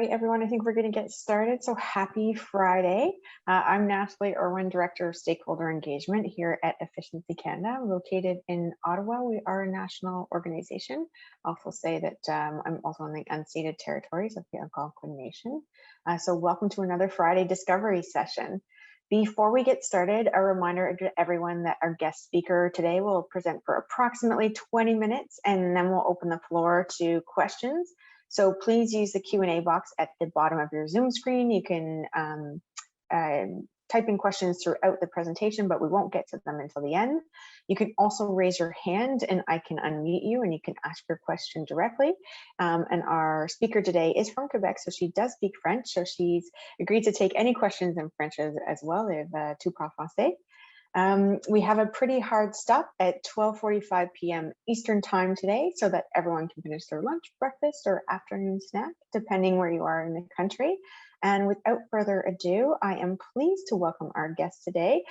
right, everyone, I think we're going to get started. So happy Friday. I'm Natalie, Irwin, Director of Stakeholder Engagement here at Efficiency Canada, located in Ottawa. We are a national organization. I'll also say that I'm also on the unceded territories of the Algonquin Nation. So welcome to another Friday Discovery session. Before we get started, a reminder to everyone that our guest speaker today will present for approximately 20 minutes, and then we'll open the floor to questions. So please use the Q&A box at the bottom of your Zoom screen. You can type in questions throughout the presentation, but we won't get to them until the end. You can also raise your hand and I can unmute you and you can ask your question directly. And our speaker today is from Quebec, so she does speak French. So she's agreed to take any questions in French as well. They have tout parle français. We have a pretty hard stop at 12:45 p.m. Eastern time today so that everyone can finish their lunch, breakfast, or afternoon snack, depending where you are in the country. And without further ado, I am pleased to welcome our guest today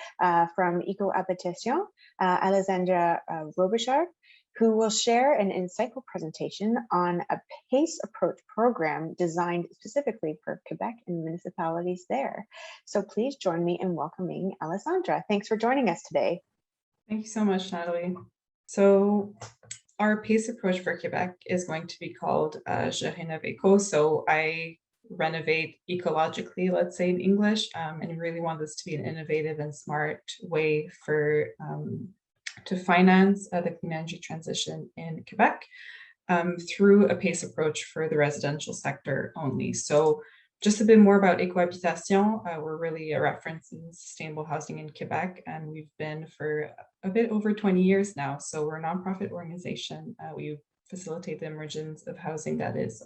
from Ecohabitation, Alessandra Robillard, who will share an insightful presentation on a PACE approach program designed specifically for Quebec and municipalities there. So please join me in welcoming Alessandra. Thanks for joining us today. Thank you so much, Natalie. So our PACE approach for Quebec is going to be called JeRénovÉco. So I renovate ecologically, let's say in English, and really want this to be an innovative and smart way for to finance the clean energy transition in Quebec through a PACE approach for the residential sector only. So just a bit more about Ecohabitation. We're really a reference in sustainable housing in Quebec, and we've been for a bit over 20 years now. So we're a nonprofit organization. We facilitate the emergence of housing that is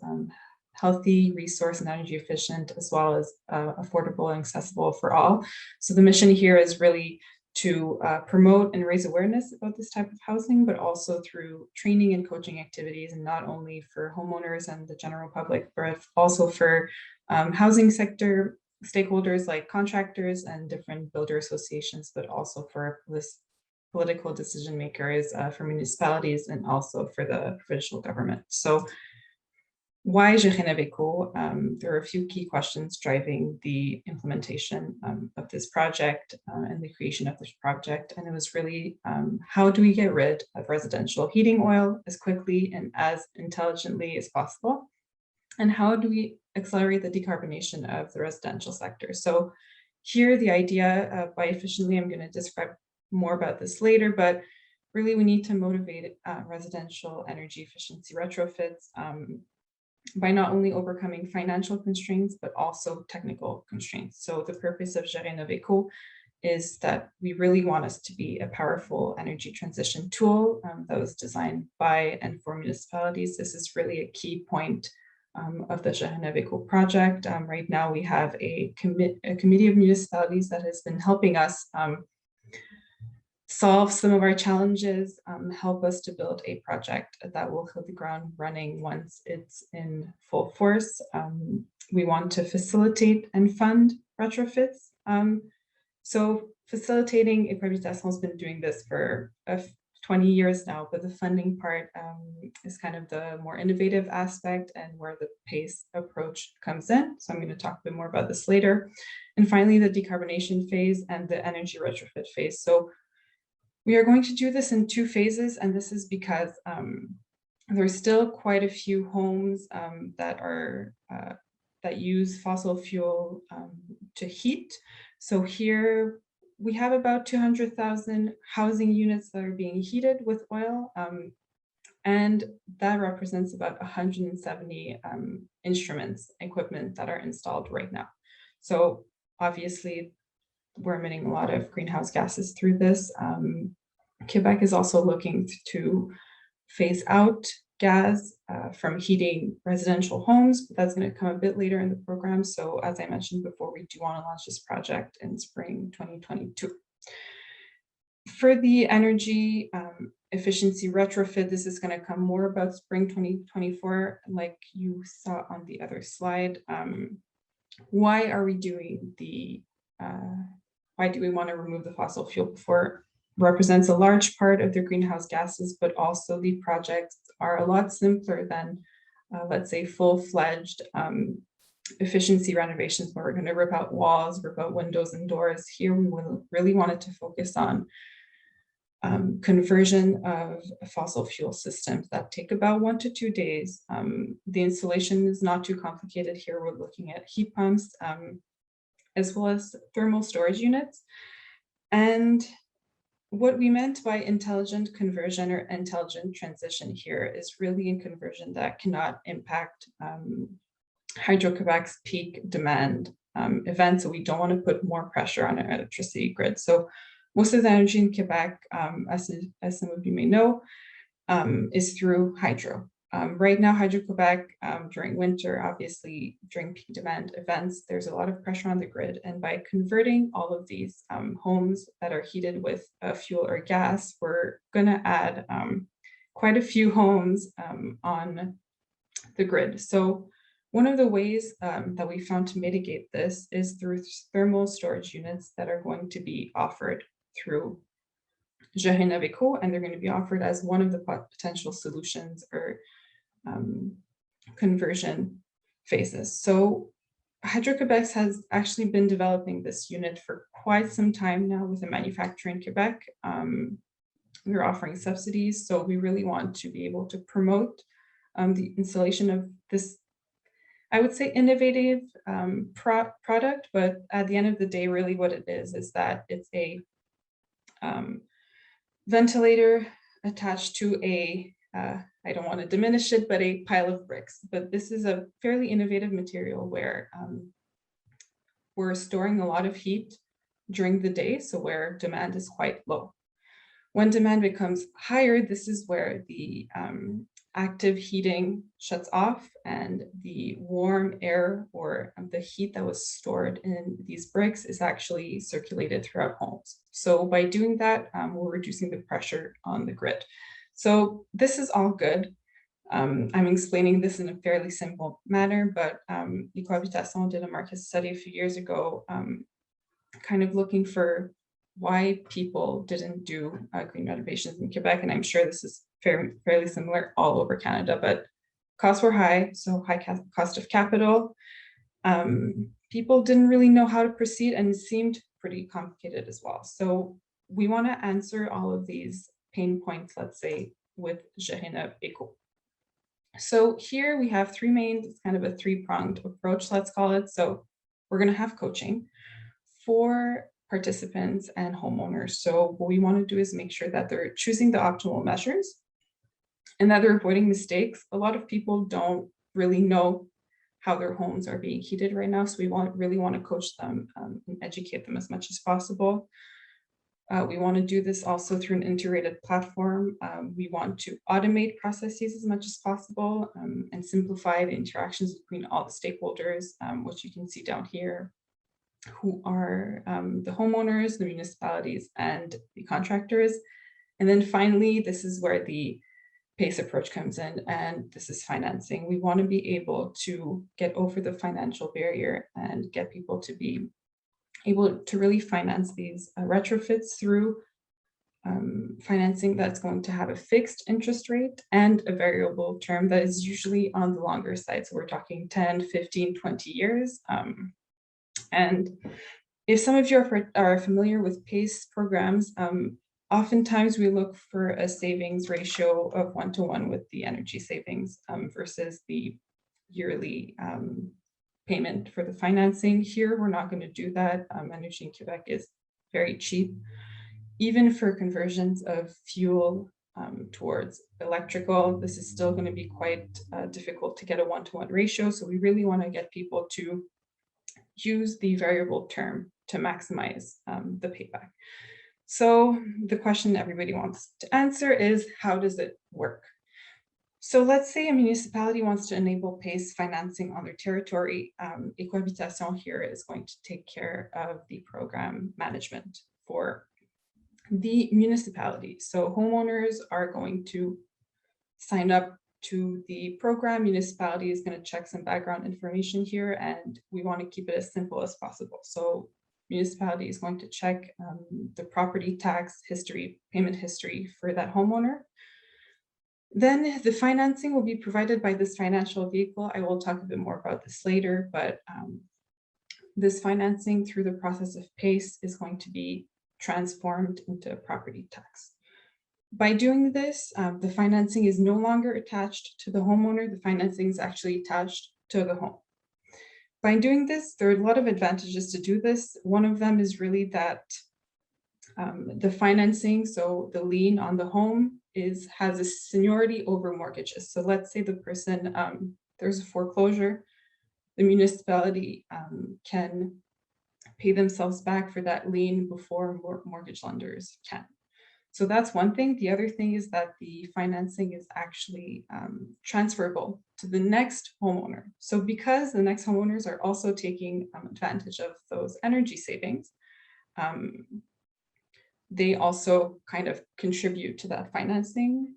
healthy, resource and energy efficient, as well as affordable and accessible for all. So the mission here is really to promote and raise awareness about this type of housing, but also through training and coaching activities, and not only for homeowners and the general public, but also for housing sector stakeholders like contractors and different builder associations, but also for political decision makers, for municipalities, and also for the provincial government. So why JeRénovÉco? There are a few key questions driving the implementation of this project and the creation of this project. And it was really, how do we get rid of residential heating oil as quickly and as intelligently as possible? And how do we accelerate the decarbonization of the residential sector? So here, the idea by efficiently, I'm going to describe more about this later, but really we need to motivate residential energy efficiency retrofits by not only overcoming financial constraints, but also technical constraints. So the purpose of JeRénovÉco is that we really want us to be a powerful energy transition tool that was designed by and for municipalities. This is really a key point of the JeRénovÉco project. Right now we have a committee of municipalities that has been helping us solve some of our challenges, help us to build a project that will hit the ground running once it's in full force. We want to facilitate and fund retrofits. So facilitating, Ecohabitation has been doing this for 20 years now, but the funding part is kind of the more innovative aspect and where the PACE approach comes in. So I'm going to talk a bit more about this later. And finally, the decarbonization phase and the energy retrofit phase. So we are going to do this in two phases, and this is because there's still quite a few homes that use fossil fuel to heat. So here we have about 200,000 housing units that are being heated with oil, and that represents about 170 equipment that are installed right now. So obviously, we're emitting a lot of greenhouse gases through this. Quebec is also looking to phase out gas from heating residential homes, but that's going to come a bit later in the program. So as I mentioned before, we do want to launch this project in spring 2022. For the energy efficiency retrofit, this is going to come more about spring 2024, like you saw on the other slide. Why are we doing the why do we want to remove the fossil fuel before represents a large part of their greenhouse gases, but also the projects are a lot simpler than, let's say, full-fledged efficiency renovations where we're going to rip out walls, rip out windows and doors. Here we really wanted to focus on conversion of fossil fuel systems that take about 1 to 2 days. The installation is not too complicated here. We're looking at heat pumps as well as thermal storage units. And what we meant by intelligent conversion or intelligent transition here is really a conversion that cannot impact Hydro-Quebec's peak demand event. So we don't want to put more pressure on our electricity grid. So most of the energy in Quebec, as some of you may know, is through hydro. Right now, Hydro-Quebec, during winter, obviously during peak demand events, there's a lot of pressure on the grid. And by converting all of these homes that are heated with fuel or gas, we're going to add quite a few homes on the grid. So one of the ways that we found to mitigate this is through thermal storage units that are going to be offered through JeRénovÉco, and they're going to be offered as one of the potential solutions or conversion phases. So Hydro-Quebec has actually been developing this unit for quite some time now with a manufacturer in Quebec. We're offering subsidies, so we really want to be able to promote the installation of this, I would say, innovative product, but at the end of the day, really what it is that it's a ventilator attached to a, I don't want to diminish it, but a pile of bricks. But this is a fairly innovative material where we're storing a lot of heat during the day, so where demand is quite low. When demand becomes higher, this is where the active heating shuts off and the warm air or the heat that was stored in these bricks is actually circulated throughout homes. So by doing that, we're reducing the pressure on the grid. So this is all good. I'm explaining this in a fairly simple manner, but Ecohabitation did a market study a few years ago, kind of looking for why people didn't do green renovations in Quebec. And I'm sure this is fairly similar all over Canada, but costs were high, so high cost of capital. People didn't really know how to proceed and it seemed pretty complicated as well. So we want to answer all of these pain points, let's say, with JeRénovÉco. So here we have three main, it's kind of a three-pronged approach, let's call it. So we're going to have coaching for participants and homeowners. So what we want to do is make sure that they're choosing the optimal measures and that they're avoiding mistakes. A lot of people don't really know how their homes are being heated right now. So we really want to coach them and educate them as much as possible. We want to do this also through an integrated platform. We want to automate processes as much as possible and simplify the interactions between all the stakeholders, which you can see down here, who are the homeowners, the municipalities, and the contractors. And then finally, this is where the PACE approach comes in, and this is financing. We want to be able to get over the financial barrier and get people to be able to really finance these retrofits through financing that's going to have a fixed interest rate and a variable term that is usually on the longer side. So we're talking 10, 15, 20 years. And if some of you are familiar with PACE programs, oftentimes we look for a savings ratio of 1-to-1 with the energy savings versus the yearly payment for the financing. Here, we're not going to do that. Energy in Quebec is very cheap, even for conversions of fuel towards electrical. This is still going to be quite difficult to get a 1-to-1 ratio. So we really want to get people to use the variable term to maximize the payback. So the question everybody wants to answer is, how does it work? So let's say a municipality wants to enable PACE financing on their territory. Ecohabitation here is going to take care of the program management for the municipality. So homeowners are going to sign up to the program. Municipality is going to check some background information here, and we want to keep it as simple as possible. So municipality is going to check the property tax history, payment history for that homeowner. Then the financing will be provided by this financial vehicle. I will talk a bit more about this later, but this financing through the process of PACE is going to be transformed into a property tax. By doing this, the financing is no longer attached to the homeowner. The financing is actually attached to the home. By doing this, there are a lot of advantages to do this. One of them is really that the financing, so the lien on the home has a seniority over mortgages. So let's say the person, there's a foreclosure, the municipality can pay themselves back for that lien before mortgage lenders can. So that's one thing. The other thing is that the financing is actually transferable to the next homeowner. So because the next homeowners are also taking advantage of those energy savings, they also kind of contribute to that financing.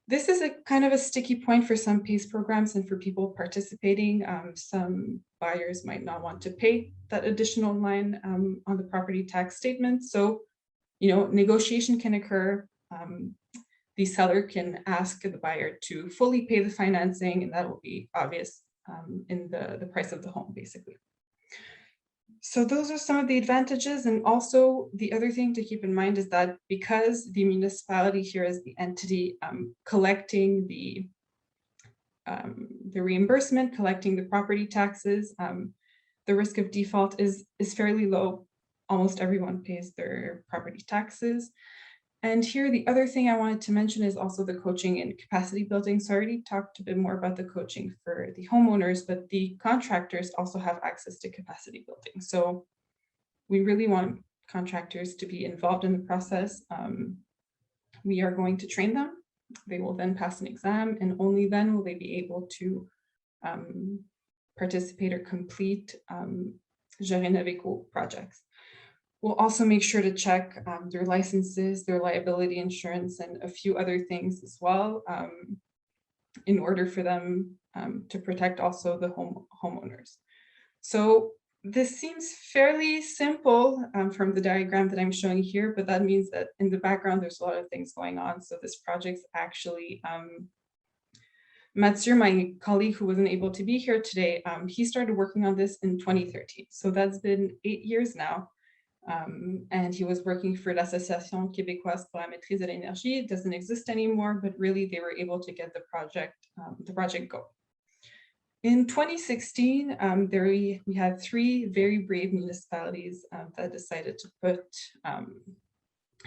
This is a kind of a sticky point for some PACE programs and for people participating. Some buyers might not want to pay that additional line on the property tax statement. So, negotiation can occur. The seller can ask the buyer to fully pay the financing, and that will be obvious in the price of the home, basically. So those are some of the advantages. And also the other thing to keep in mind is that because the municipality here is the entity collecting the reimbursement, collecting the property taxes, the risk of default is fairly low. Almost everyone pays their property taxes. And here, the other thing I wanted to mention is also the coaching and capacity building. So I already talked a bit more about the coaching for the homeowners, but the contractors also have access to capacity building. So we really want contractors to be involved in the process. We are going to train them. They will then pass an exam, and only then will they be able to participate or complete JeRénovÉco projects. We'll also make sure to check their licenses, their liability insurance, and a few other things as well in order for them to protect also the homeowners. So this seems fairly simple from the diagram that I'm showing here, but that means that in the background, there's a lot of things going on. So this project's actually, Mathieu, my colleague who wasn't able to be here today, he started working on this in 2013. So that's been 8 years now. And he was working for l'Association Québécoise pour la maîtrise de l'énergie. It doesn't exist anymore, but really they were able to get the project go. In 2016, we had 3 very brave municipalities that decided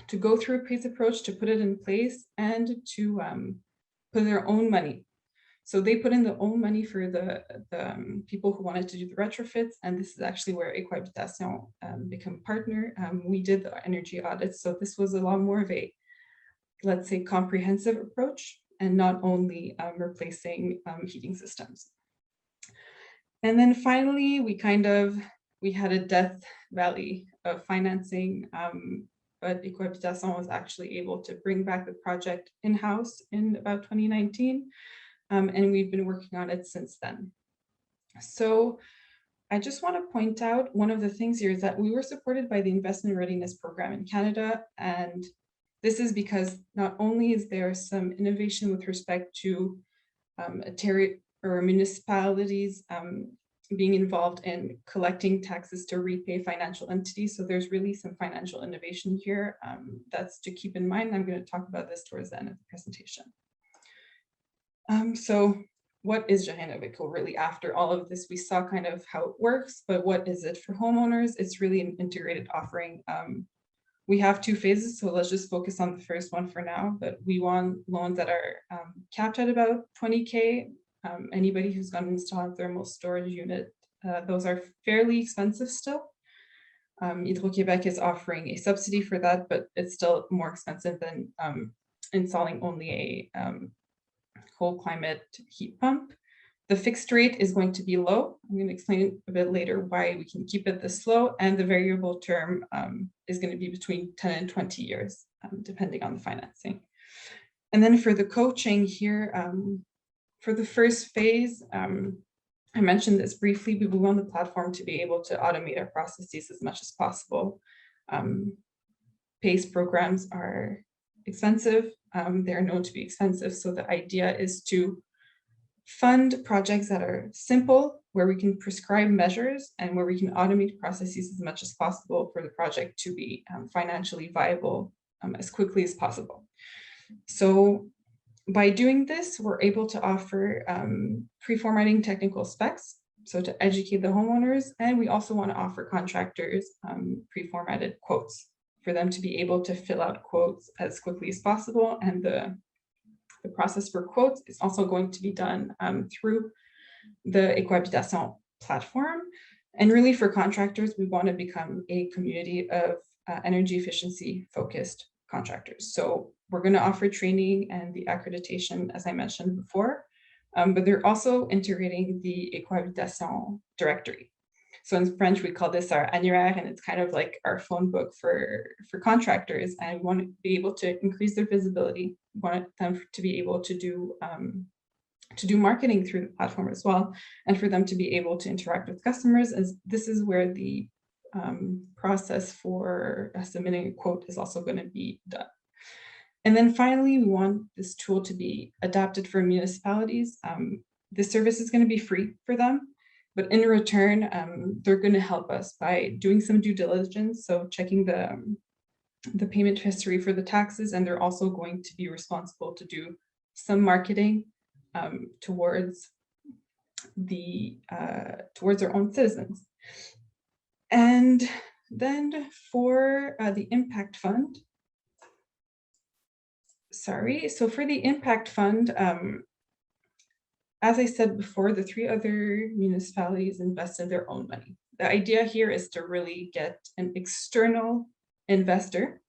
to go through a PACE approach, to put it in place, and to put their own money. So they put in their own money for the people who wanted to do the retrofits, and this is actually where Ecohabitation became partner. We did the energy audits, so this was a lot more of a, let's say, comprehensive approach, and not only replacing heating systems. And then finally, we had a death valley of financing, but Ecohabitation was actually able to bring back the project in-house in about 2019. And we've been working on it since then. So I just want to point out one of the things here is that we were supported by the Investment Readiness Program in Canada. And this is because not only is there some innovation with respect to municipalities being involved in collecting taxes to repay financial entities. So there's really some financial innovation here that's to keep in mind. I'm going to talk about this towards the end of the presentation. So what is JeRnovÉco really? After all of this, we saw kind of how it works, but what is it for homeowners? It's really an integrated offering. We have 2 phases, so let's just focus on the first one for now, but we want loans that are capped at about 20K. Anybody who's going to install a thermal storage unit, those are fairly expensive still. Hydro-Québec is offering a subsidy for that, but it's still more expensive than installing only a cold climate heat pump. The fixed rate is going to be low. I'm going to explain a bit later why we can keep it this low, and the variable term is going to be between 10 and 20 years, depending on the financing. And then for the coaching here, for the first phase, I mentioned this briefly, but we want the platform to be able to automate our processes as much as possible. PACE programs are expensive. They're known to be expensive. So the idea is to fund projects that are simple, where we can prescribe measures and where we can automate processes as much as possible for the project to be financially viable as quickly as possible. So by doing this, we're able to offer pre-formatting technical specs, so to educate the homeowners, and we also want to offer contractors pre-formatted quotes for them to be able to fill out quotes as quickly as possible. And the process for quotes is also going to be done through the Ecohabitation platform. And really for contractors, we want to become a community of energy efficiency focused contractors. So we're going to offer training and the accreditation, as I mentioned before, but they're also integrating the Ecohabitation directory. So in French, we call this our annuaire, and it's kind of like our phone book for contractors. And we want to be able to increase their visibility. We want them to be able to do marketing through the platform as well, and for them to be able to interact with customers. As this is where the process for submitting a quote is also going to be done. And then finally, we want this tool to be adapted for municipalities. This service is going to be free for them, but in return, they're going to help us by doing some due diligence, so checking the payment history for the taxes, and they're also going to be responsible to do some marketing towards their own citizens. And then for the impact fund, so for the impact fund, as I said before, the 3 other municipalities invested their own money. The idea here is to really get an external investor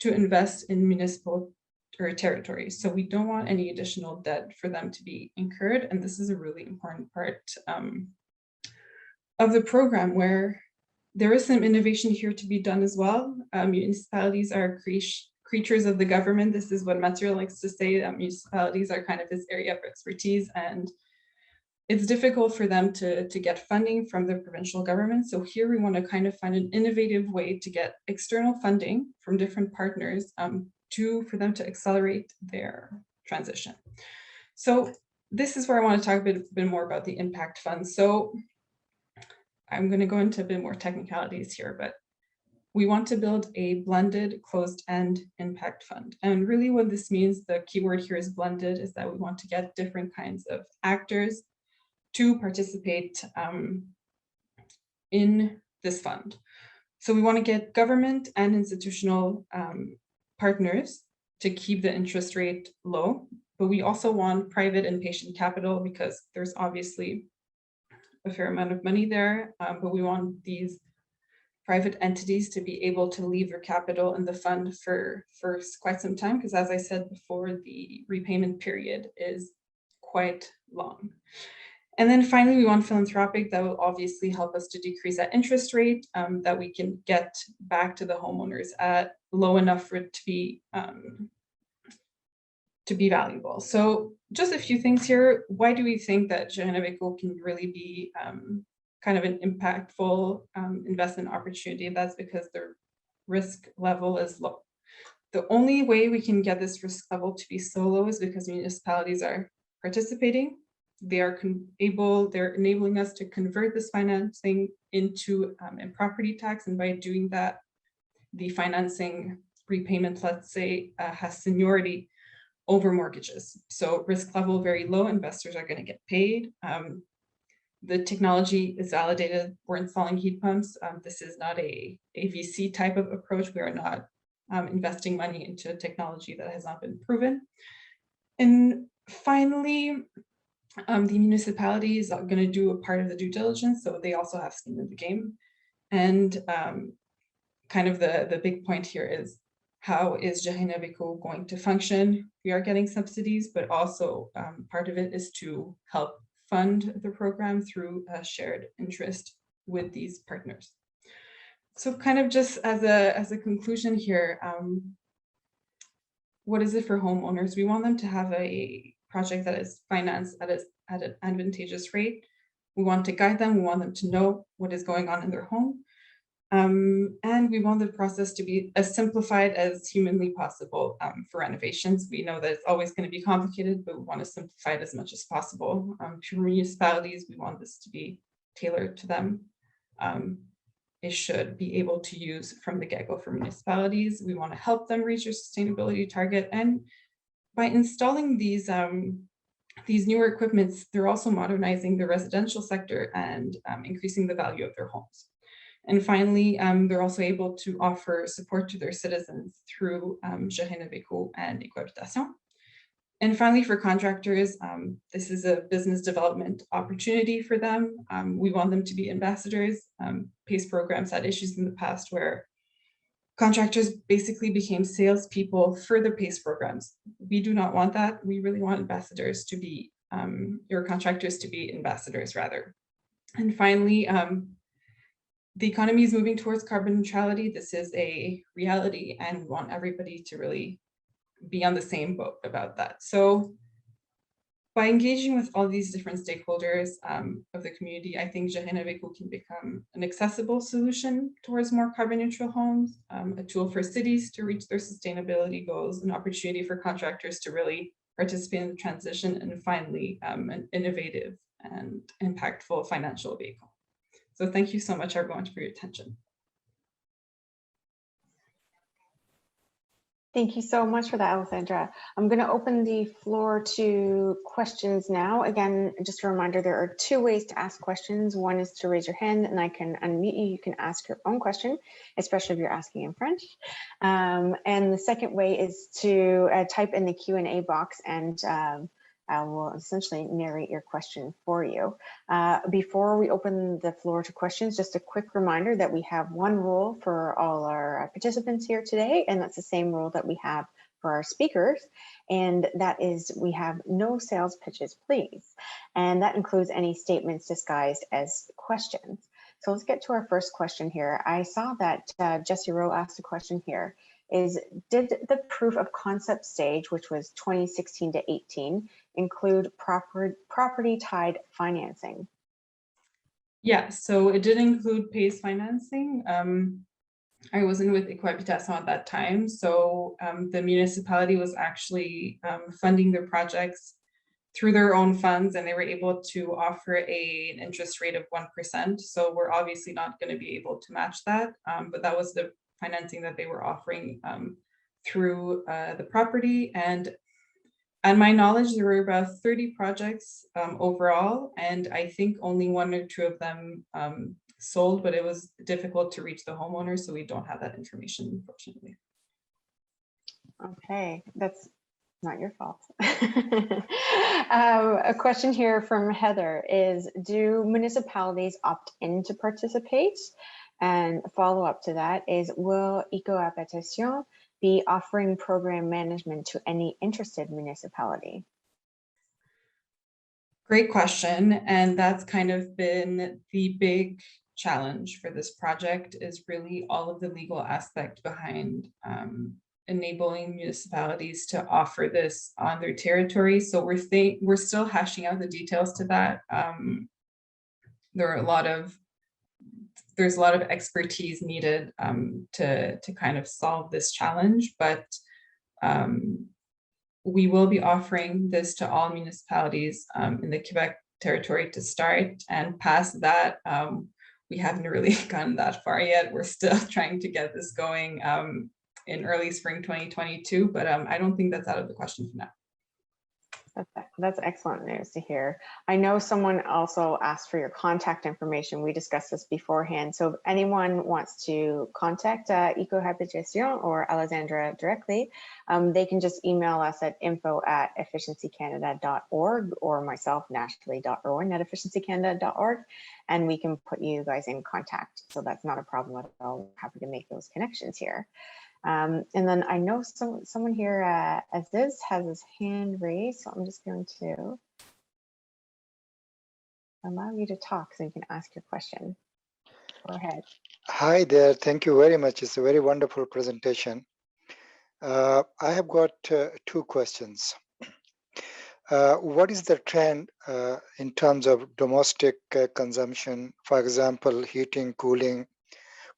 to invest in municipal or territories. So we don't want any additional debt for them to be incurred. And this is a really important part of the program, where there is some innovation here to be done as well. Municipalities are creatures of the government. This is what Mathieu likes to say, that municipalities are kind of his area of expertise, and it's difficult for them to get funding from the provincial government. So here we want to kind of find an innovative way to get external funding from different partners for them to accelerate their transition. So this is where I want to talk a bit more about the impact fund. So I'm going to go into a bit more technicalities here, but we want to build a blended closed-end impact fund. And really what this means, the keyword here is blended, is that we want to get different kinds of actors to participate in this fund. So we want to get government and institutional partners to keep the interest rate low, but we also want private and patient capital, because there's obviously a fair amount of money there, but we want these private entities to be able to leave their capital in the fund for quite some time, because as I said before, the repayment period is quite long. And then finally, we want philanthropic. That will obviously help us to decrease that interest rate, that we can get back to the homeowners at low enough for it to be valuable. So just a few things here. Why do we think that JeRénovÉco can really be kind of an impactful investment opportunity? That's because the risk level is low. The only way we can get this risk level to be so low is because municipalities are participating. They're enabling us to convert this financing into a property tax, and by doing that, the financing repayment, let's say, has seniority over mortgages. So risk level very low, investors are going to get paid. The technology is validated. We're installing heat pumps. This is not a VC type of approach. We are not investing money into technology that has not been proven. And finally, the municipality is going to do a part of the due diligence, so they also have skin in the game. And kind of the big point here is, how is JeRénovÉco going to function? We are getting subsidies, but also part of it is to help fund the program through a shared interest with these partners. So kind of just as a conclusion here, what is it for homeowners? We want them to have a project that is financed at an advantageous rate. We want to guide them. We want them to know what is going on in their home. And we want the process to be as simplified as humanly possible for renovations. We know that it's always going to be complicated, but we want to simplify it as much as possible. For municipalities, we want this to be tailored to them. It should be able to use from the get-go for municipalities. We want to help them reach their sustainability target. And by installing these newer equipments, they're also modernizing the residential sector and increasing the value of their homes. And finally, they're also able to offer support to their citizens through JeRénovÉco and Ecohabitation. And finally, for contractors, this is a business development opportunity for them. We want them to be ambassadors. PACE programs had issues in the past where contractors basically became salespeople for the PACE programs. We do not want that. We really want ambassadors to be, or contractors to be ambassadors rather. And finally, the economy is moving towards carbon neutrality. This is a reality, and we want everybody to really be on the same boat about that. So by engaging with all these different stakeholders of the community, I think JeRénovÉco can become an accessible solution towards more carbon neutral homes, a tool for cities to reach their sustainability goals, an opportunity for contractors to really participate in the transition, and finally, an innovative and impactful financial vehicle. So thank you so much, everyone, for your attention. Thank you so much for that, Alessandra. I'm going to open the floor to questions now. Again, just a reminder, there are two ways to ask questions. One is to raise your hand and I can unmute you. You can ask your own question, especially if you're asking in French. And the second way is to type in the Q&A box and I will essentially narrate your question for you. Before we open the floor to questions, just a quick reminder that we have one rule for all our participants here today, and that's the same rule that we have for our speakers, and that is we have no sales pitches, please. And that includes any statements disguised as questions. So let's get to our first question here. I saw that Jesse Rowe asked a question here. Did the proof of concept stage, which was 2016 to 18, include property tied financing? Yeah, so it did include PACE financing. I wasn't with Ecohabitation at that time, so the municipality was actually funding their projects through their own funds, and they were able to offer an interest rate of 1%. So we're obviously not going to be able to match that, but that was the financing that they were offering through the property. And my knowledge, there were about 30 projects overall, and I think only 1 or 2 of them sold, but it was difficult to reach the homeowners, so we don't have that information, unfortunately. Okay, that's not your fault. A question here from Heather is, do municipalities opt in to participate? And follow up to that is, will Ecohabitation be offering program management to any interested municipality? Great question. And that's kind of been the big challenge for this project, is really all of the legal aspect behind enabling municipalities to offer this on their territory. So we're still hashing out the details to that. There's a lot of expertise needed to kind of solve this challenge, but we will be offering this to all municipalities in the Quebec territory to start, and past that, we haven't really gotten that far yet. We're still trying to get this going in early spring 2022, but I don't think that's out of the question for now. That's excellent news to hear. I know someone also asked for your contact information. We discussed this beforehand. So if anyone wants to contact Ecohabitation or Alessandra directly, they can just email us at info@efficiencycanada.org or myself, natalie.irwin@efficiencycanada.org, and we can put you guys in contact. So that's not a problem at all. We're happy to make those connections here. And then I know someone here, Aziz, has his hand raised, so I'm just going to allow you to talk so you can ask your question. Go ahead. Hi there. Thank you very much. It's a very wonderful presentation. I have got 2 questions. What is the trend in terms of domestic consumption? For example, heating, cooling,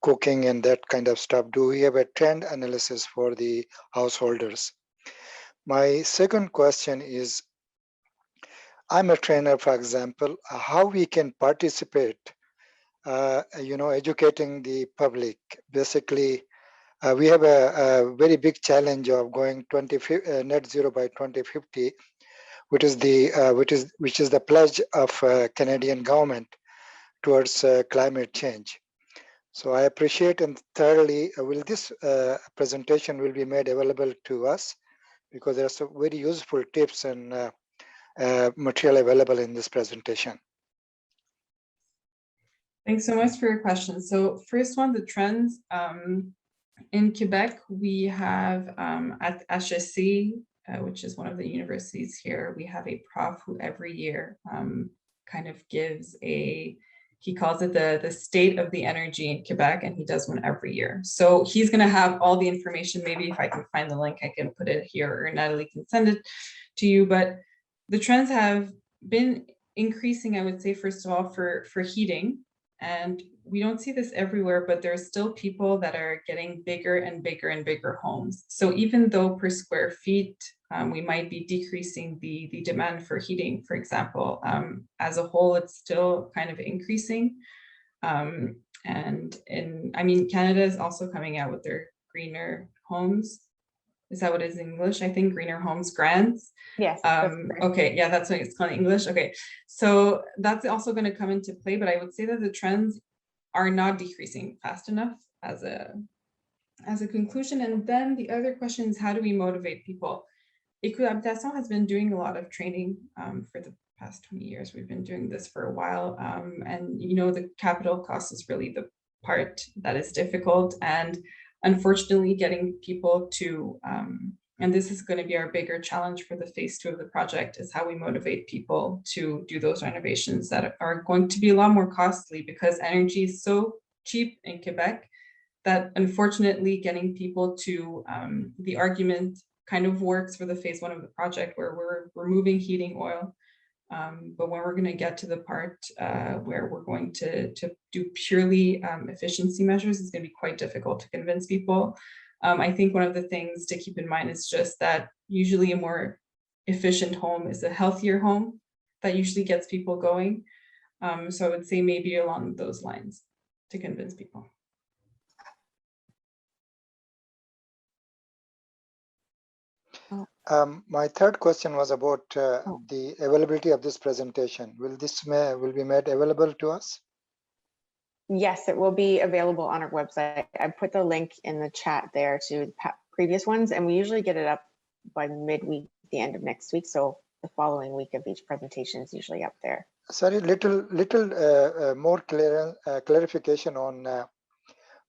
cooking and that kind of stuff? Do we have a trend analysis for the householders? My second question is, I'm a trainer, for example, how we can participate, educating the public. Basically, we have a very big challenge of going net zero by 2050, which is the pledge of Canadian government towards climate change. So I appreciate, and thirdly, will this presentation will be made available to us, because there are some very useful tips and material available in this presentation. Thanks so much for your question. So first one, the trends. In Quebec, we have at HSC, which is one of the universities here, we have a prof who every year kind of gives he calls it the state of the energy in Quebec, and he does one every year. So he's going to have all the information. Maybe if I can find the link, I can put it here, or Natalie can send it to you. But the trends have been increasing, I would say, first of all, for heating. And we don't see this everywhere, but there's still people that are getting bigger and bigger and bigger homes. So even though per square feet, we might be decreasing the demand for heating, for example, as a whole, it's still kind of increasing. Canada is also coming out with their greener homes. Is that what it is in English? I think greener homes grants. Yes. Okay, yeah, that's what it's called in English. Okay, so that's also going to come into play, but I would say that the trends are not decreasing fast enough as a conclusion. And then the other question is, how do we motivate people? Ecohabitation has been doing a lot of training for the past 20 years. We've been doing this for a while, and the capital cost is really the part that is difficult. And unfortunately, getting people to, and this is going to be our bigger challenge for the phase 2 of the project, is how we motivate people to do those renovations that are going to be a lot more costly, because energy is so cheap in Quebec that unfortunately getting people to, the argument kind of works for the phase 1 of the project, where we're removing heating oil. But when we're going to get to the part where we're going to do purely efficiency measures, it's going to be quite difficult to convince people. I think one of the things to keep in mind is just that usually a more efficient home is a healthier home. That usually gets people going. So I would say maybe along those lines to convince people. My third question was about the availability of this presentation. Will this will be made available to us? Yes, it will be available on our website. I put the link in the chat there to the previous ones, and we usually get it up by midweek, the end of next week. So the following week of each presentation is usually up there. Sorry, little more clarification on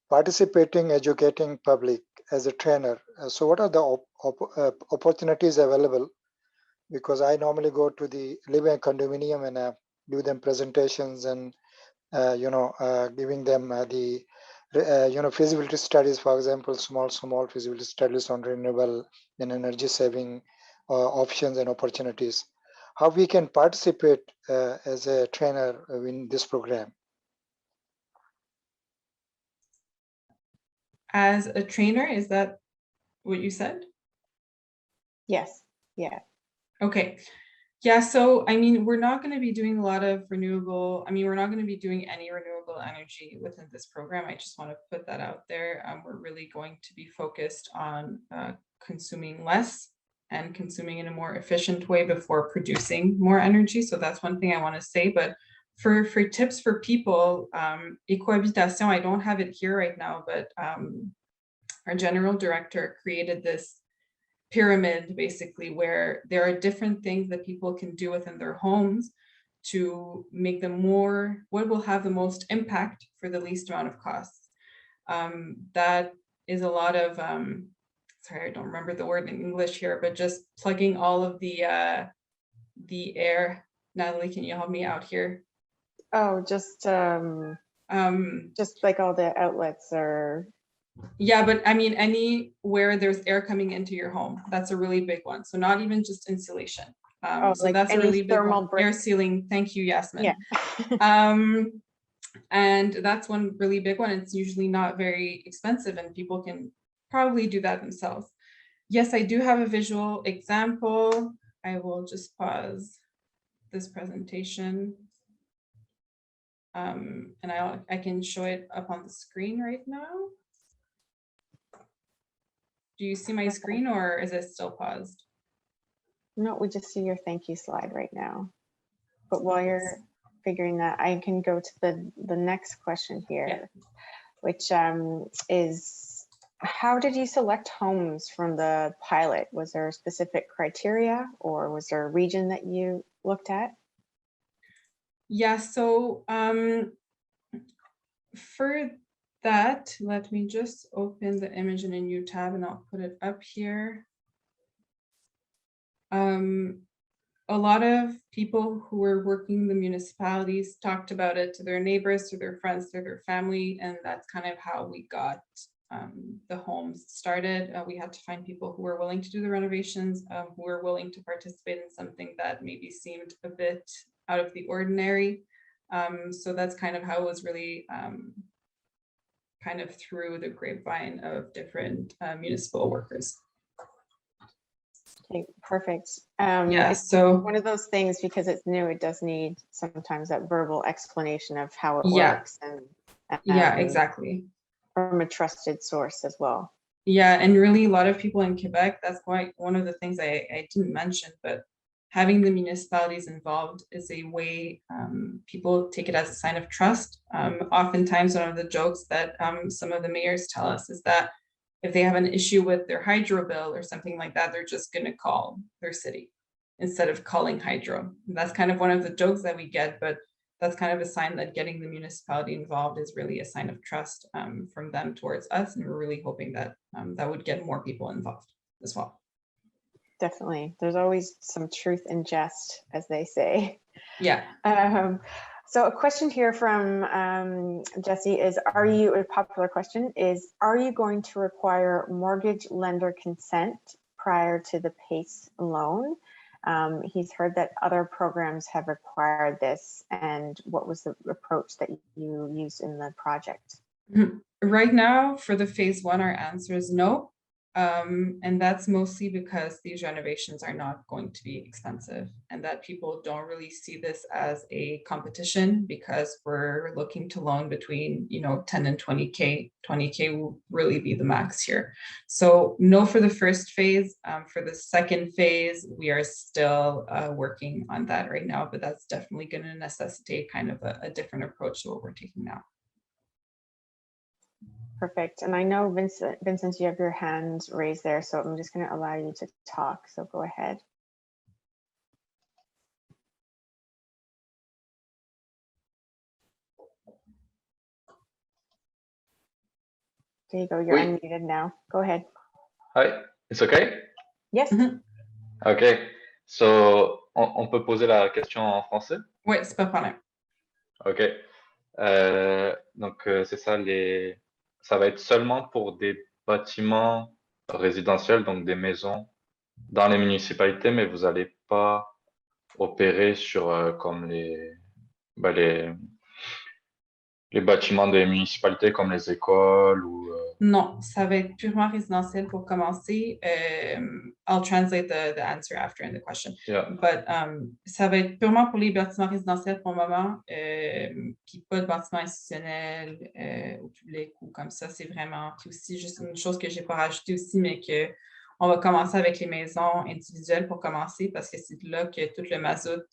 participating, educating public as a trainer. So what are the opportunities available? Because I normally go to the living condominium and do them presentations and giving them the feasibility studies, for example, small feasibility studies on renewable and energy saving options and opportunities. How we can participate as a trainer in this program? As a trainer, is that what you said? Yes. Yeah. Okay. Yeah, so I mean, we're not going to be doing a lot of renewable. I mean, we're not going to be doing any renewable energy within this program. I just want to put that out there. We're really going to be focused on consuming less and consuming in a more efficient way before producing more energy. So that's one thing I want to say. But for tips for people, Ecohabitation, I don't have it here right now, but our general director created this pyramid, basically, where there are different things that people can do within their homes to make them more, what will have the most impact for the least amount of costs. That is a lot of, sorry, I don't remember the word in English here, but just plugging all of the air. Natalie, can you help me out here? Oh, just like all the outlets or. Yeah, but I mean, anywhere there's air coming into your home, that's a really big one. So not even just insulation. So like that's a really big one. Air sealing. Thank you, Yasmin. Yeah. And that's one really big one. It's usually not very expensive and people can probably do that themselves. Yes, I do have a visual example. I will just pause this presentation. And I can show it up on the screen right now. Do you see my screen or is it still paused? No, we just see your thank you slide right now. But while you're figuring that, I can go to the next question here, which is, how did you select homes from the pilot? Was there a specific criteria or was there a region that you looked at? Yeah, so for that, let me just open the image in a new tab and I'll put it up here. A lot of people who were working in the municipalities talked about it to their neighbors, to their friends, to their family, and that's kind of how we got the homes started. We had to find people who were willing to do the renovations, who were willing to participate in something that maybe seemed a bit out of the ordinary. So that's kind of how it was really kind of through the grapevine of different municipal workers. Okay, perfect. Yeah, it's so one of those things, because it's new, it does need sometimes that verbal explanation of how it yeah, works, and yeah, exactly. From a trusted source as well. Yeah, and really a lot of people in Quebec, that's quite one of the things I didn't mention, but having the municipalities involved is a way people take it as a sign of trust. Oftentimes, one of the jokes that some of the mayors tell us is that if they have an issue with their hydro bill or something like that, they're just going to call their city instead of calling hydro. And that's kind of one of the jokes that we get, but that's kind of a sign that getting the municipality involved is really a sign of trust from them towards us. And we're really hoping that that would get more people involved as well. Definitely. There's always some truth in jest, as they say. Yeah. So a question here from Jesse is, a popular question is, are you going to require mortgage lender consent prior to the PACE loan? He's heard that other programs have required this, and what was the approach that you used in the project? Right now, for the phase 1, our answer is no. And that's mostly because these renovations are not going to be expensive, and that people don't really see this as a competition, because we're looking to loan between 10 and 20K. 20K will really be the max here. So no for the first phase. For the second phase, we are still working on that right now, but that's definitely going to necessitate kind of a different approach to what we're taking now. Perfect. And I know, Vincent, you have your hand raised there, so I'm just going to allow you to talk. So go ahead. There you go. You're unmuted now. Go ahead. Hi, it's okay? Yes. Ok. So, on peut poser la question en français? Oui, c'est pas problème. Ok. Donc, c'est ça, ça va être seulement pour des bâtiments résidentiels, donc des maisons dans les municipalités, mais vous n'allez pas opérer sur comme les bâtiments des municipalités comme les écoles ou... Non, ça va être purement résidentiel pour commencer. I'll translate the answer after in the question. Yeah. But ça va être purement pour les bâtiments résidentiels pour le moment, puis pas de bâtiments institutionnels au public ou comme ça. C'est vraiment, puis aussi juste une chose que j'ai pas rajoutée aussi, mais que on va commencer avec les maisons individuelles pour commencer, parce que c'est là que tout le mazout,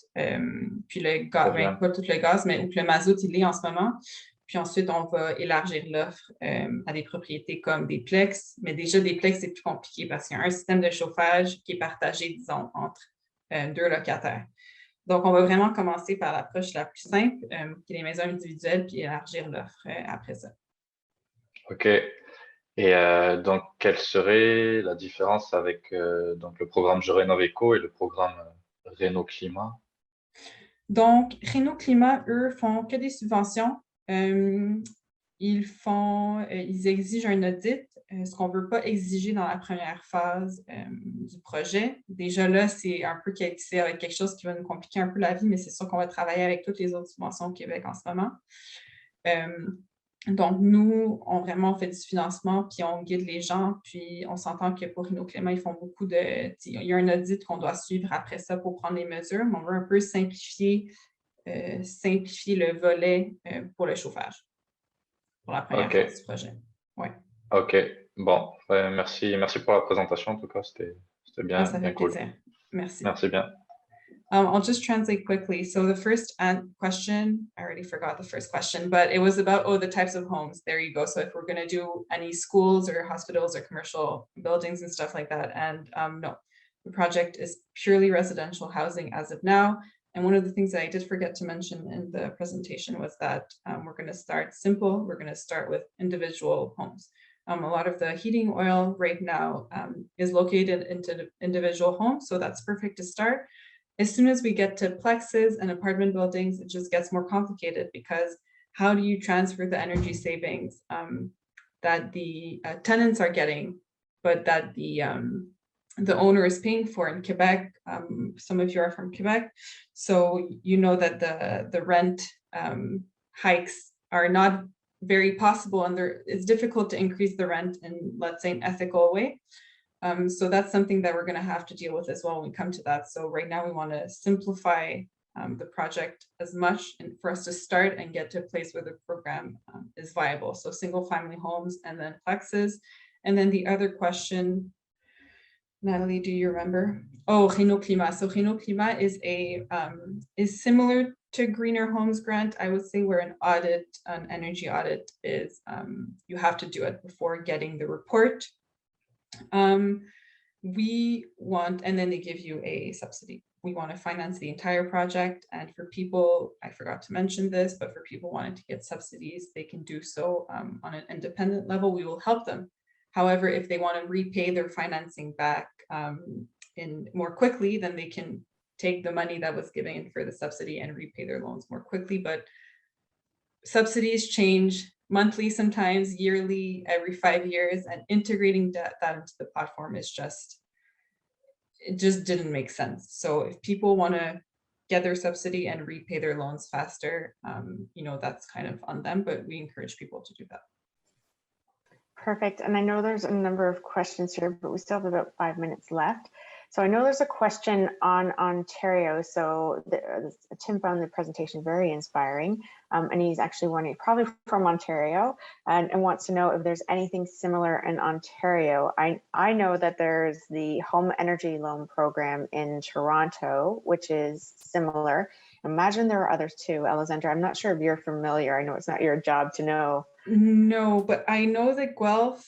puis le gaz, pas tout le gaz, mais où le mazout il est en ce moment. Puis ensuite, on va élargir l'offre à des propriétés comme des plex. Mais déjà, des plex, c'est plus compliqué parce qu'il y a un système de chauffage qui est partagé, disons, entre 2 locataires. Donc, on va vraiment commencer par l'approche la plus simple, qui est les maisons individuelles, puis élargir l'offre après ça. OK. Et donc, quelle serait la différence avec donc le programme JeRénovÉco et le programme Réno-Climat? Donc, Réno-Climat, eux, font que des subventions. Ils exigent un audit, ce qu'on ne veut pas exiger dans la première phase du projet. Déjà là, c'est un peu avec quelque chose qui va nous compliquer un peu la vie, mais c'est sûr qu'on va travailler avec toutes les autres subventions au Québec en ce moment. Donc, nous, on vraiment fait du financement, puis on guide les gens, puis on s'entend que pour Climat, ils font beaucoup de... Il y a un audit qu'on doit suivre après ça pour prendre les mesures, mais on veut un peu simplifier le volet pour le chauffage, pour la première phase du projet. Ouais. OK. Bon, merci pour la présentation. En tout cas, c'était bien, Ça bien fait cool. plaisir. Merci. Merci bien. I'll just translate quickly. So the first question, I already forgot the first question, but it was about, the types of homes. There you go. So if we're going to do any schools or hospitals or commercial buildings and stuff like that. And no, the project is purely residential housing as of now. And one of the things that I did forget to mention in the presentation was that we're going to start simple. We're going to start with individual homes. A lot of the heating oil right now is located into individual homes. So that's perfect to start. As soon as we get to plexes and apartment buildings, it just gets more complicated, because how do you transfer the energy savings that the tenants are getting, but that the owner is paying for in Quebec? Some of you are from Quebec, so you know that the rent hikes are not very possible, and it's difficult to increase the rent in, let's say, an ethical way. So that's something that we're going to have to deal with as well when we come to that. So right now we want to simplify the project as much, and for us to start and get to a place where the program is viable. So single family homes and then plexes. And then the other question, Natalie, do you remember? Oh, JeRnovClimat. So JeRnovClimat is similar to Greener Homes Grant, I would say, where an energy audit is, you have to do it before getting the report. We want, and then they give you a subsidy. We want to finance the entire project, and for people, I forgot to mention this, but for people wanting to get subsidies, they can do so on an independent level. We will help them. However, if they want to repay their financing back in more quickly, then they can take the money that was given for the subsidy and repay their loans more quickly. But subsidies change monthly, sometimes yearly, every 5 years, and integrating that into the platform is it just didn't make sense. So if people want to get their subsidy and repay their loans faster, that's kind of on them, but we encourage people to do that. Perfect. And I know there's a number of questions here, but we still have about 5 minutes left. So I know there's a question on Ontario. So Tim found the presentation very inspiring, and he's actually wanting, probably from Ontario, and wants to know if there's anything similar in Ontario. I know that there's the home energy loan program in Toronto, which is similar. Imagine there are others too. Alessandra, I'm not sure if you're familiar. I know it's not your job to know. No, but I know that Guelph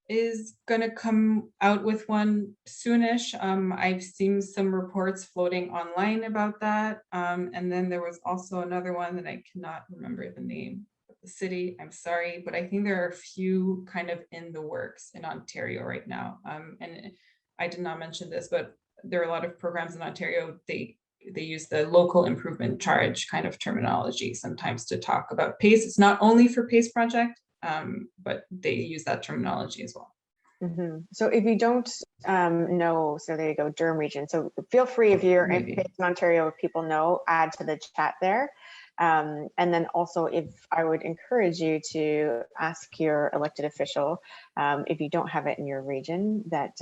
is going to come out with one soonish. I've seen some reports floating online about that. And then there was also another one that I cannot remember the name of the city. I'm sorry, but I think there are a few kind of in the works in Ontario right now. And I did not mention this, but there are a lot of programs in Ontario. They use the local improvement charge kind of terminology sometimes to talk about PACE. It's not only for PACE project, but they use that terminology as well. Mm-hmm. So if you don't know, so there you go, Durham region. So feel free, if you're in Ontario, if people know, add to the chat there. And then also, if I would encourage you to ask your elected official, if you don't have it in your region, that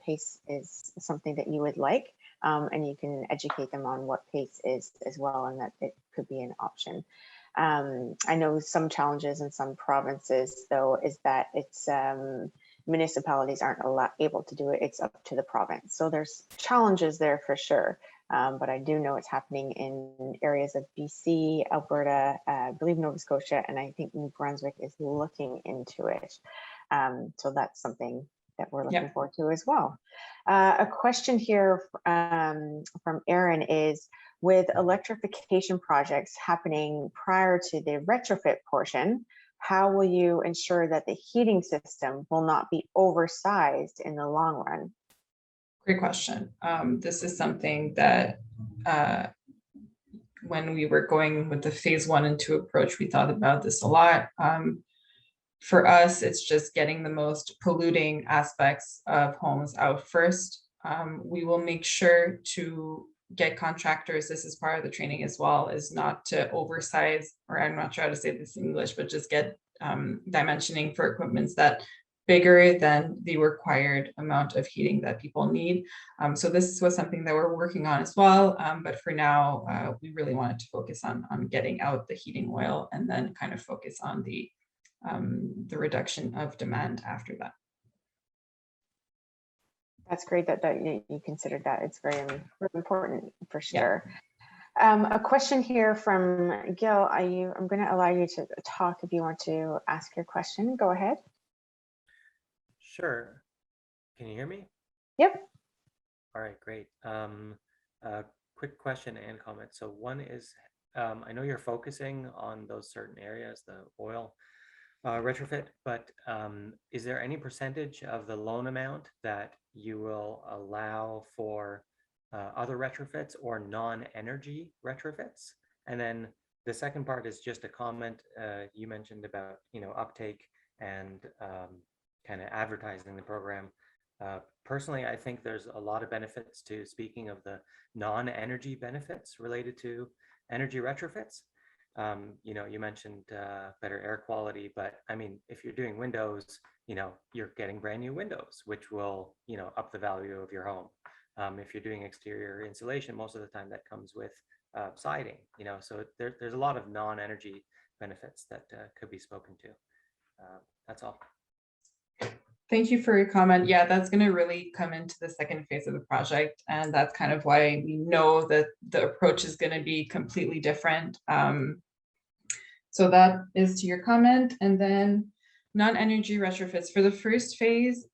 PACE is something that you would like. And you can educate them on what PACE is as well, and that it could be an option. I know some challenges in some provinces, though, is that it's municipalities aren't able to do it. It's up to the province. So there's challenges there for sure. But I do know it's happening in areas of BC, Alberta, I believe Nova Scotia, and I think New Brunswick is looking into it. So that's something that we're looking forward to as well. A question here from Aaron is, with electrification projects happening prior to the retrofit portion, how will you ensure that the heating system will not be oversized in the long run? Great question. This is something that when we were going with the phase 1 and 2 approach, we thought about this a lot. For us, it's just getting the most polluting aspects of homes out first. We will make sure to get contractors, this is part of the training as well, is not to oversize, or I'm not sure how to say this in English, but just get dimensioning for equipments that bigger than the required amount of heating that people need. So this was something that we're working on as well. But for now, we really wanted to focus on getting out the heating oil and then kind of focus on the reduction of demand after that. That's great that you considered that. It's very important for sure. Yeah. A question here from Gil. I'm going to allow you to talk if you want to ask your question. Go ahead. Sure. Can you hear me? Yep. All right, great. Quick question and comment. So one is, I know you're focusing on those certain areas, the oil retrofit, but is there any percentage of the loan amount that you will allow for other retrofits or non-energy retrofits? And then the second part is just a comment you mentioned about, uptake and kind of advertising the program. Personally, I think there's a lot of benefits to speaking of the non-energy benefits related to energy retrofits. You mentioned better air quality, but I mean, if you're doing windows, you're getting brand new windows, which will, up the value of your home. If you're doing exterior insulation, most of the time that comes with siding, so there's a lot of non-energy benefits that could be spoken to. That's all. Thank you for your comment. Yeah, that's going to really come into the second phase of the project. And that's kind of why we know that the approach is going to be completely different. So that is to your comment. And then non-energy retrofits for the first phase,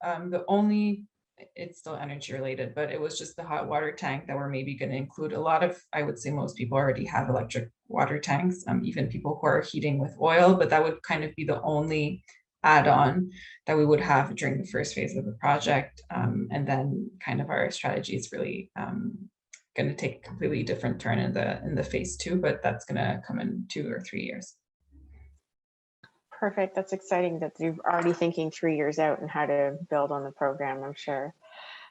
it's still energy related, but it was just the hot water tank that we're maybe going to include. A lot of, I would say most people already have electric water tanks, even people who are heating with oil, but that would kind of be the only add-on that we would have during the first phase of the project. And then kind of our strategy is really going to take a completely different turn in the phase 2, but that's going to come in 2 or 3 years. Perfect. That's exciting that you're already thinking 3 years out and how to build on the program, I'm sure.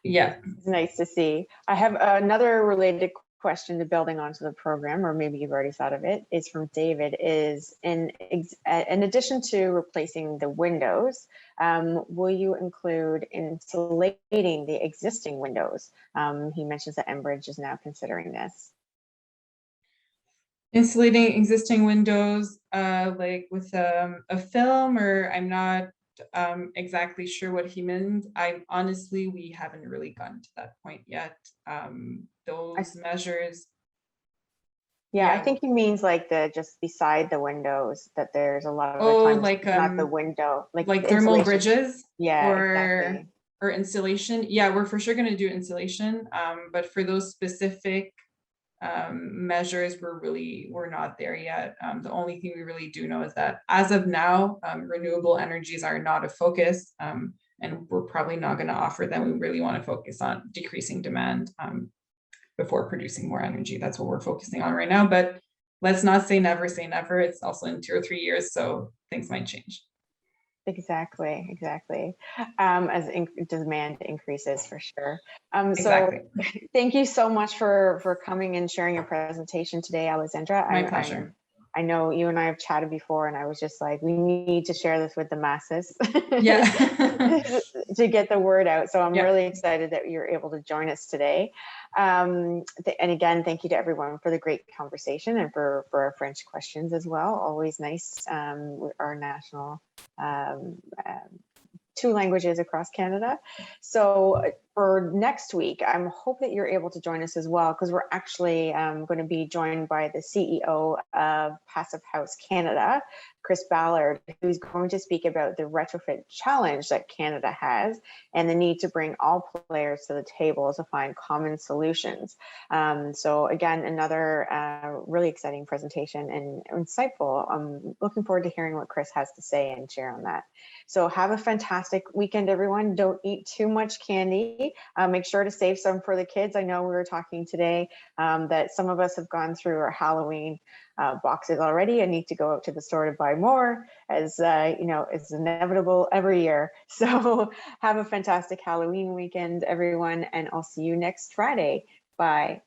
Yeah. It's nice to see. I have another related question to building onto the program, or maybe you've already thought of it, is from David, is in addition to replacing the windows, will you include insulating the existing windows? He mentions that Enbridge is now considering this. Insulating existing windows, like with a film, or I'm not exactly sure what he means. Honestly, we haven't really gotten to that point yet. Those measures. Yeah, I think he means like just beside the windows, that there's a lot of the times like not the window, like thermal bridges. Yeah, exactly. Or insulation. Yeah, we're for sure going to do insulation. But for those specific measures, we're not there yet. The only thing we really do know is that as of now, renewable energies are not a focus, and we're probably not going to offer them. We really want to focus on decreasing demand before producing more energy. That's what we're focusing on right now, but let's not say never say never. It's also in 2 or 3 years, so things might change. Exactly. As demand increases, for sure. Exactly. So thank you so much for coming and sharing your presentation today, Alessandra. My pleasure. I know you and I have chatted before, and I was just like, we need to share this with the masses. Yeah. to get the word out. So I'm really excited that you're able to join us today. And again, thank you to everyone for the great conversation and for our French questions as well. Always nice. Our national 2 languages across Canada. So for next week, I hope that you're able to join us as well, because we're actually going to be joined by the CEO of Passive House Canada, Chris Ballard, who's going to speak about the retrofit challenge that Canada has and the need to bring all players to the table to find common solutions. So again, another really exciting presentation and insightful. I'm looking forward to hearing what Chris has to say and share on that. So have a fantastic weekend, everyone. Don't eat too much candy. Make sure to save some for the kids. I know we were talking today that some of us have gone through our Halloween boxes already. I need to go out to the store to buy more, as it's inevitable every year. So have a fantastic Halloween weekend, everyone, and I'll see you next Friday. Bye.